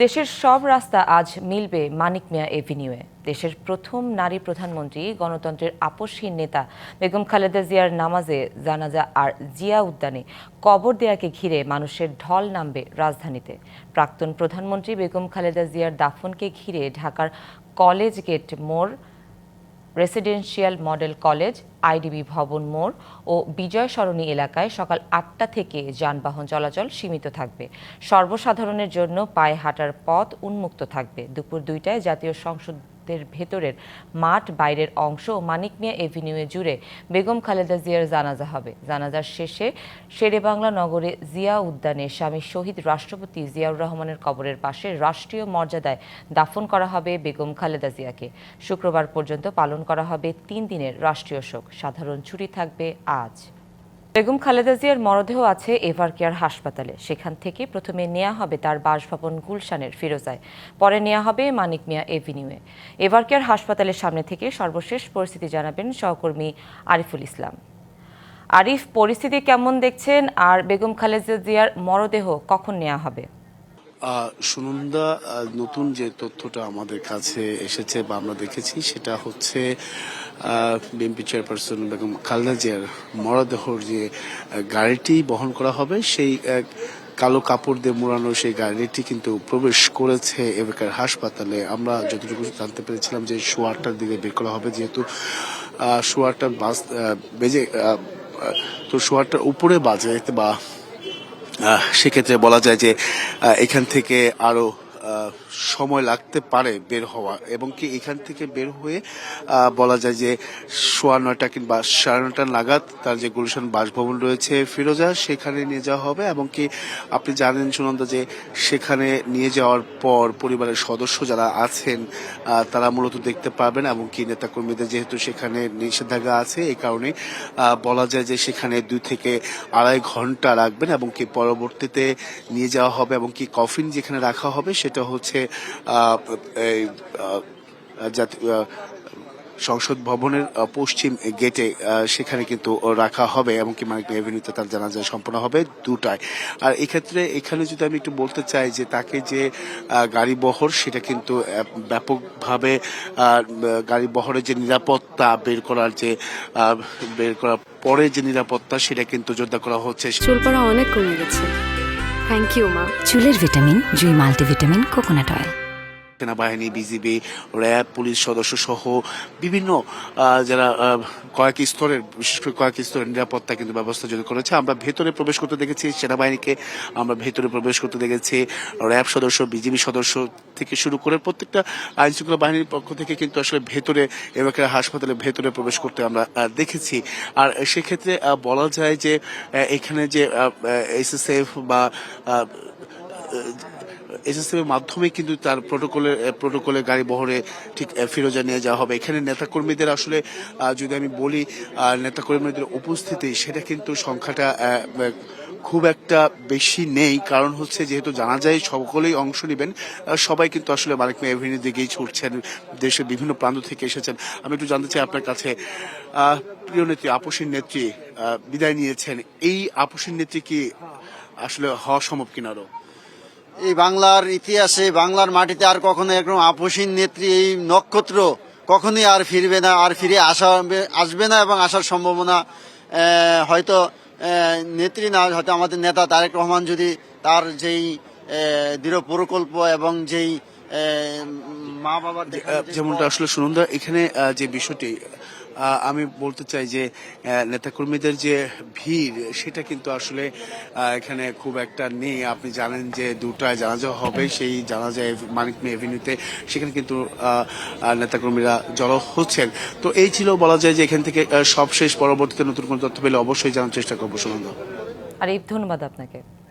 দেশের সব রাস্তা আজ মিলবে মানিক মিয়া এভিনিউয়ে। দেশের প্রথম নারী প্রধানমন্ত্রী, গণতন্ত্রের আপসহীন নেতা বেগম খালেদা জিয়ার নামাজে জানাজা আর জিয়া উদ্যানে কবর দেয়াকে ঘিরে মানুষের ঢল নামবে রাজধানীতে। প্রাক্তন প্রধানমন্ত্রী বেগম খালেদা জিয়ার দাফনকে ঘিরে ঢাকার কলেজ গেট মোড়, রেসিডেন্সিয়াল মডেল কলেজ, আইডিবি ভবন মোড় ও বিজয় সরণি এলাকায় সকাল ৮টা থেকে যানবাহন চলাচল সীমিত থাকবে। সর্বসাধারণের জন্য পায়ে হাঁটার পথ উন্মুক্ত থাকবে। দুপুর ২টায় জাতীয় সংসদের ভেতরের মাঠ, বাইরের অংশ ও মানিক মিয়া এভিনিউয়ে জুড়ে বেগম খালেদা জিয়ার জানাজা হবে। জানাজার শেষে শেরেবাংলা নগরে জিয়া উদ্যানে স্বামী শহীদ রাষ্ট্রপতি জিয়াউর রহমানের কবরের পাশে রাষ্ট্রীয় মর্যাদায় দাফন করা হবে বেগম খালেদা জিয়াকে। শুক্রবার পর্যন্ত পালন করা হবে ৩ দিনের রাষ্ট্রীয় শোক। সাধারণ ছুটি থাকবে আজ। বেগম খালেদা জিয়ার মরদেহ আছে এভারকেয়ার হাসপাতালে। সেখান থেকে প্রথমে নেওয়া হবে তার বাসভবন গুলশানের ফিরোজায়, পরে নেওয়া হবে মানিক মিয়া এভিনিউয়ে। এভারকেয়ার হাসপাতালের সামনে থেকে সর্বশেষ পরিস্থিতি জানাবেন সহকর্মী আরিফুল ইসলাম। আরিফ, পরিস্থিতি কেমন দেখছেন, আর বেগম খালেদা জিয়ার মরদেহ কখন নেওয়া হবে? সুনন্দা, নতুন যে তথ্যটা আমাদের কাছে এসেছে বা আমরা দেখেছি সেটা হচ্ছে বিএনপি চেয়ারপারসন বেগম খালেদা জিয়ার মরদেহর যে গাড়িটি বহন করা হবে, সেই কালো কাপড় দিয়ে মোড়ানো সেই গাড়িটি কিন্তু প্রবেশ করেছে এভারকেয়ার হাসপাতালে। আমরা যতটুকু জানতে পেরেছিলাম যে 8:30টার দিকে বের করা হবে, যেহেতু 8:30টার বাস বেজে তো 8:30টার উপরে বাজে, বা সেক্ষেত্রে বলা যায় যে এখান থেকে আরো সময় লাগতে পারে বের হওয়া, এবং কি এখান থেকে বের হয়ে বলা যায় যে 9:15 কিংবা 9:30 নাগাদ তার যে গুলশান বাসভবন রয়েছে ফিরোজা, সেখানে নিয়ে যাওয়া হবে। এবং কি আপনি জানেন সুনন্দা যে সেখানে নিয়ে যাওয়ার পর পরিবারের সদস্য যারা আছেন তারা মূলত দেখতে পাবেন, এবং কি নেতাকর্মীদের যেহেতু সেখানে নিষেধাজ্ঞা আছে, এই কারণে বলা যায় যে সেখানে 2 থেকে 2.5 ঘন্টা রাখবেন, এবং কি পরবর্তীতে নিয়ে যাওয়া হবে। এবং কি কফিন যেখানে রাখা হবে সেটা হচ্ছে সংসদ ভবনের পশ্চিম গেটে, সেখানে কিন্তু রাখা হবে। এবং কি মানিক মিয়া এভিনিউতে তার জানাজা সম্পন্ন হবে 2টায়। আর এক্ষেত্রে এখানে যদি আমি একটু বলতে চাই যে তাকে যে গাড়ি বহর, সেটা কিন্তু ব্যাপকভাবে গাড়ি বহরের যে নিরাপত্তা বের করার পরে যে নিরাপত্তা, সেটা কিন্তু জোরদার করা হচ্ছে। চুল পড়া অনেক কমে গেছে। থ্যাংক ইউ মা। চুলের ভিটামিন জুই মাল্টিভিটামিন কোকোনাট অয়েল। সেনাবাহিনী, বিজিবি, র্যাব, পুলিশ সদস্য সহ বিভিন্ন যারা কয়েক স্তরের, বিশেষ করে কয়েক স্তরের নিরাপত্তা কিন্তু ব্যবস্থা যদি করেছে। আমরা ভেতরে প্রবেশ করতে দেখেছি সেনাবাহিনীকে, আমরা ভেতরে প্রবেশ করতে দেখেছি র্যাব সদস্য, বিজিবি সদস্য থেকে শুরু করে প্রত্যেকটা আইন শৃঙ্খলা বাহিনীর পক্ষ থেকে কিন্তু আসলে ভেতরে এভারকেয়ার হাসপাতালে ভেতরে প্রবেশ করতে আমরা দেখেছি। আর সেক্ষেত্রে বলা যায় যে এখানে যে এসএসএফ বা এসএসএফ এর মাধ্যমে কিন্তু তার প্রোটোকলের গাড়ি বহরে ঠিক ফিরোজা নিয়ে যাওয়া হবে। এখানে নেতাকর্মীদের আসলে যদি আমি বলি নেতাকর্মীদের উপস্থিতি, সেটা কিন্তু সংখ্যাটা খুব একটা বেশি নেই। কারণ হচ্ছে যেহেতু জানা যায় সকলেই অংশ নেবেন, সবাই কিন্তু আসলে মানিক মিয়া এভিনিউর দিকেই ছুটছেন, দেশের বিভিন্ন প্রান্ত থেকে এসেছেন। আমি একটু জানতে চাই আপনার কাছে, প্রিয় নেত্রী, আপসীর নেত্রী বিদায় নিয়েছেন, এই আপসীর নেত্রী কি আসলে হওয়া সম্ভব কিনা? এই বাংলার ইতিহাসে, বাংলার মাটিতে আর কখনো এরকম আপসীন নেত্রী, এই নক্ষত্র কখনোই আর ফিরবে না, আর ফিরে আসবে না, এবং আসার সম্ভাবনা হয়তো নেত্রী না, হয়তো আমাদের নেতা তারেক রহমান যদি তার যেই দৃঢ় প্রকল্প এবং যেই মা বাবার যেমনটা আসলে সুনন্দা, এখানে যে বিষয়টি আমি বলতে চাই যে নেতাকর্মীদের যে ভিড়, সেটা কিন্তু আসলে এখানে খুব একটা নেই। আপনি জানেন যে 2টায় জানাজা হবে, সেই জানাজায় মানিক মিয়া এভিনিউতে, সেখানে কিন্তু নেতাকর্মীরা জড়ো হচ্ছেন। তো এই ছিল, বলা যায় যে এখান থেকে সব শেষ। পরবর্তীতে নতুন কোনো তথ্য পেলে অবশ্যই জানার চেষ্টা করবো সুনন্দা। আরিফ, ধন্যবাদ আপনাকে।